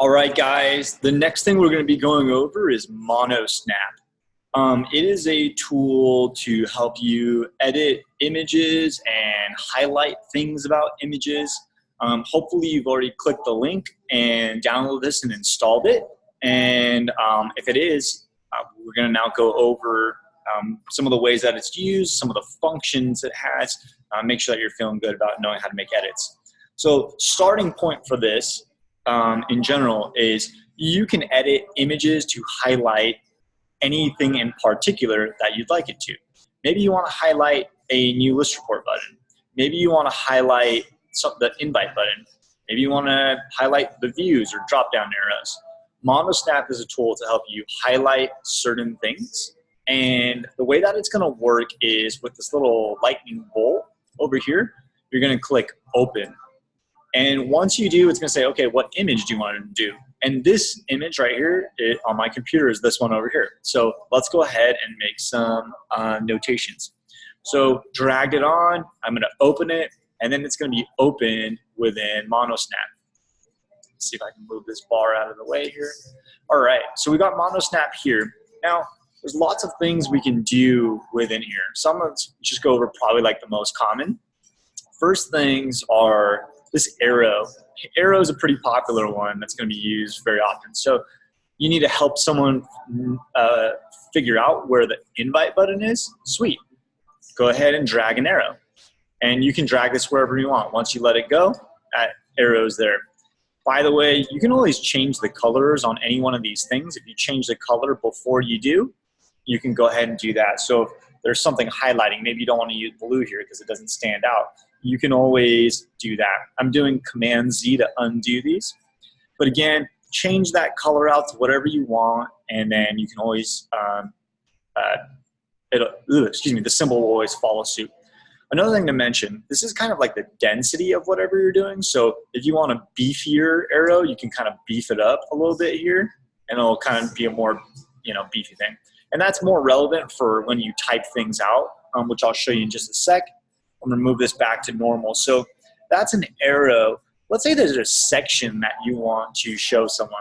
All right, guys, the next thing we're going to be going over is Monosnap. It is a tool to help you edit images and highlight things about images. Hopefully you've already clicked the link and downloaded this and installed it. And if it is, we're going to now go over some of the ways that it's used, some of the functions it has, make sure that you're feeling good about knowing how to make edits. So starting point for this in general is you can edit images to highlight anything in particular that you'd like it to. Maybe you want to highlight a new list report button. Maybe you want to highlight the invite button. Maybe you want to highlight the views or drop down arrows. Monosnap is a tool to help you highlight certain things. And the way that it's going to work is with this little lightning bolt over here, you're going to click open. And once you do, it's going to say, okay, what image do you want to do? And this image right here on my computer is this one over here. So let's go ahead and make some notations. So dragged it on, I'm going to open it, and then it's going to be opened within Monosnap. Let's see if I can move this bar out of the way here. All right, so we got Monosnap here. Now, there's lots of things we can do within here. Some of us just go over probably like the most common. First things are this arrow. Arrow is a pretty popular one that's going to be used very often. So you need to help someone figure out where the invite button is. Sweet. Go ahead and drag an arrow. And you can drag this wherever you want. Once you let it go, that arrow's there. By the way, you can always change the colors on any one of these things. If you change the color before you do, you can go ahead and do that. So if there's something highlighting, maybe you don't want to use blue here because it doesn't stand out. You can always do that. I'm doing Command Z to undo these. But again, change that color out to whatever you want, and then you can always, the symbol will always follow suit. Another thing to mention, this is kind of like the density of whatever you're doing. So if you want a beefier arrow, you can kind of beef it up a little bit here, and it'll kind of be a more, beefy thing. And that's more relevant for when you type things out, which I'll show you in just a sec. I'm going to move this back to normal. So that's an arrow. Let's say there's a section that you want to show someone.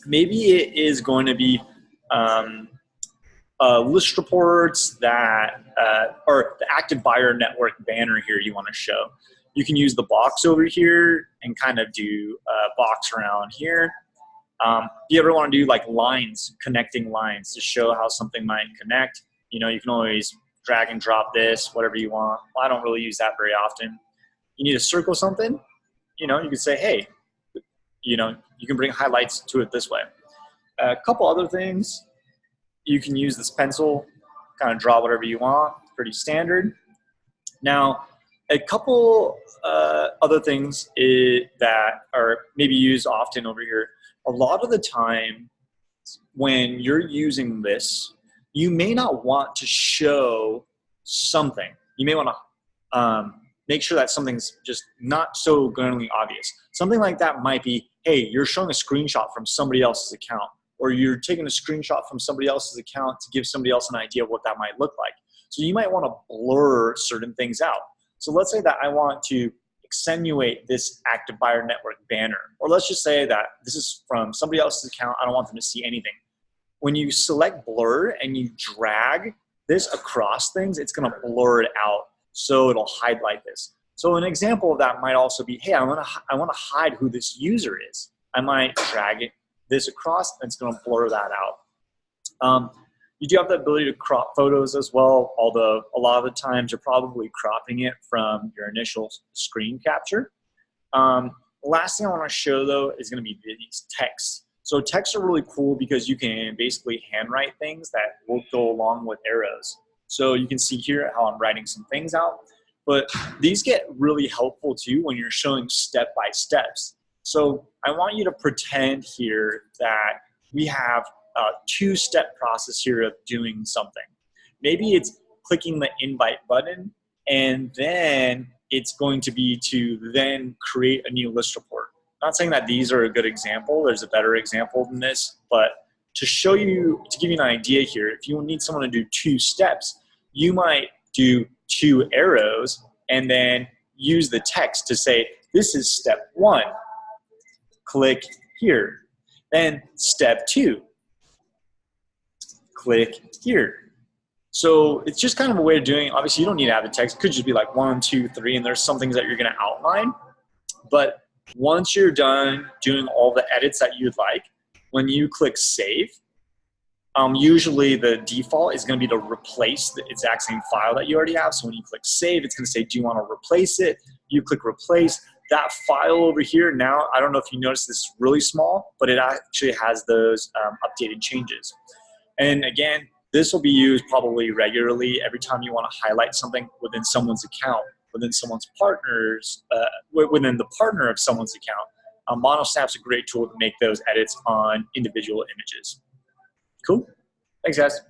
Maybe it is going to be list reports that, or the active buyer network banner here you want to show. You can use the box over here and kind of do a box around here. If you ever want to do like lines, connecting lines to show how something might connect, you can always drag and drop this, whatever you want. Well, I don't really use that very often. You need to circle something, you can say, hey, you can bring highlights to it this way. A couple other things, you can use this pencil, kind of draw whatever you want, pretty standard. Now, a couple other things that are maybe used often over here. A lot of the time when you're using this, you may not want to show something. You may want to make sure that something's just not so glaringly obvious. Something like that might be, hey, you're showing a screenshot from somebody else's account, or you're taking a screenshot from somebody else's account to give somebody else an idea of what that might look like. So you might want to blur certain things out. So let's say that I want to accentuate this active buyer network banner, or let's just say that this is from somebody else's account. I don't want them to see anything. When you select blur and you drag this across things, it's going to blur it out so it'll highlight this. So an example of that might also be, hey, I want to hide who this user is. I might drag this across and it's going to blur that out. You do have the ability to crop photos as well, although a lot of the times you're probably cropping it from your initial screen capture. Last thing I want to show though is going to be these texts. So texts are really cool because you can basically handwrite things that will go along with arrows. So you can see here how I'm writing some things out, but these get really helpful too when you're showing step-by-steps. So I want you to pretend here that we have a two-step process here of doing something. Maybe it's clicking the invite button, and then it's going to be to then create a new list report. Not saying that these are a good example. There's a better example than this, but to give you an idea here, if you need someone to do two steps, you might do two arrows and then use the text to say, this is step one. Click here. Then step 2, click here. So it's just kind of a way of doing, obviously you don't need to have the text. It could just be like 1, 2, 3, and there's some things that you're gonna outline. But once you're done doing all the edits that you'd like, when you click save, usually the default is gonna be to replace the exact same file that you already have. So when you click save, it's gonna say, do you wanna replace it? You click replace. That file over here now, I don't know if you notice this is really small, but it actually has those updated changes. And again, this will be used probably regularly every time you want to highlight something within someone's account, within someone's partners, within the partner of someone's account. Monosnap's a great tool to make those edits on individual images. Cool. Thanks, guys.